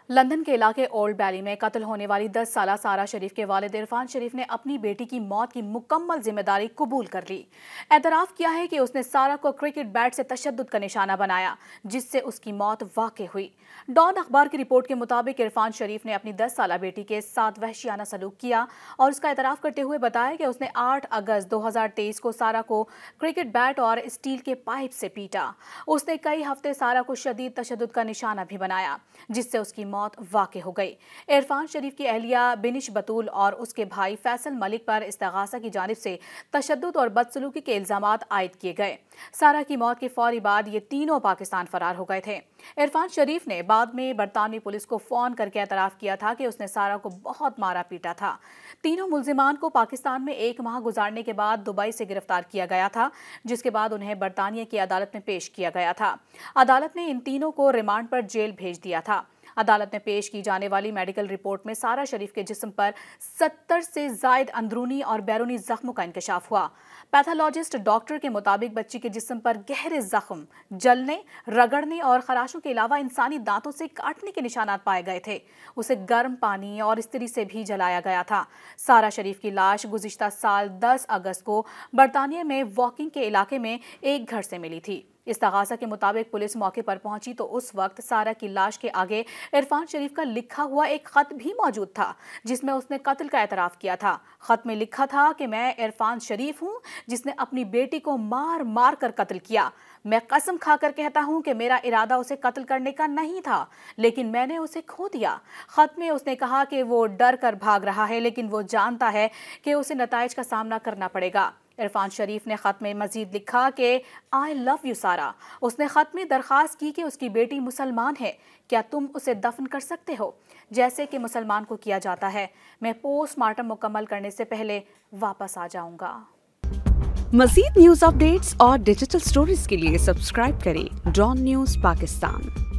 London के इलाके old बैली में कत्ल होने वाली 10 साला सारा शरीफ के वालिद इरफान शरीफ ने अपनी बेटी की मौत की मुकम्मल जिम्मेदारी कबूल कर ली। एतराफ़ किया है कि उसने सारा को क्रिकेट बैट से तशद्दुद का निशाना बनाया, जिससे उसकी मौत वाक़ई हुई। डॉन अखबार की रिपोर्ट के मुताबिक इरफान शरीफ ने अपनी 10 साला बेटी के साथ वहशियाना सलूक किया और उसका एतराफ़ करते हुए बताया कि उसने 8 अगस्त 2023 को सारा को क्रिकेट बैट और स्टील के पाइप से पीटा। उसने कई हफ्ते सारा को शदीद तशद्दुद का निशाना भी बनाया, जिससे उसकी मौत वाक़ई हो गई। इरफान शरीफ की अहलिया बिनिश बतूल और उसके भाई फैसल मलिक पर इस्तिगासा की जानिब से तशद्दुद और बदसलूकी के इल्ज़ामात आयद किए गए। सारा की मौत के फौरी बाद ये तीनों पाकिस्तान फरार हो गए थे। इरफान शरीफ ने बाद में बरतानवी पुलिस को फ़ोन करके एतराफ़ किया था कि उसने सारा को बहुत मारा पीटा था। तीनों मुल्ज़िमान को पाकिस्तान में 1 माह गुजारने के बाद दुबई से गिरफ्तार किया गया था, जिसके बाद उन्हें बरतानिया की अदालत में पेश किया गया था। अदालत ने इन तीनों को रिमांड पर जेल भेज दिया था। अदालत में पेश की जाने वाली मेडिकल रिपोर्ट में सारा शरीफ के जिस्म पर 70 से ज़ायद अंदरूनी और बैरूनी जख्मों का इंकशाफ हुआ। पैथोलॉजिस्ट डॉक्टर के मुताबिक बच्ची के जिस्म पर गहरे जख्म, जलने, रगड़ने और खराशों के अलावा इंसानी दांतों से काटने के निशानात पाए गए थे। उसे गर्म पानी और इस्त्री से भी जलाया गया था। सारा शरीफ की लाश गुज़िश्ता साल 10 अगस्त को बरतानिया में वॉकिंग के इलाके में एक घर से मिली थी। इस्तिगासा के मुताबिक पुलिस मौके पर पहुंची तो उस वक्त सारा की लाश के आगे इरफान शरीफ का लिखा हुआ एक खत भी मौजूद था, जिसमें उसने कत्ल का एतराफ़ किया था। खत में लिखा था कि मैं इरफान शरीफ हूं, जिसने अपनी बेटी को मार मार कर कत्ल किया। मैं कसम खाकर कहता हूं कि मेरा इरादा उसे कत्ल करने का नहीं था, लेकिन मैंने उसे खो दिया। खत में उसने कहा कि वो डर कर भाग रहा है, लेकिन वो जानता है कि उसे नताइज का सामना करना पड़ेगा। इरफान शरीफ ने खत में मजीद लिखा कि आई लव यू सारा। उसने खत में दरख्वास्त की कि उसकी बेटी मुसलमान है, क्या तुम उसे दफन कर सकते हो जैसे कि मुसलमान को किया जाता है? मैं पोस्टमार्टम मुकम्मल करने से पहले वापस आ जाऊंगा। मज़ीद न्यूज़ अपडेट्स और डिजिटल स्टोरीज के लिए सब्सक्राइब करें डॉन न्यूज़ पाकिस्तान।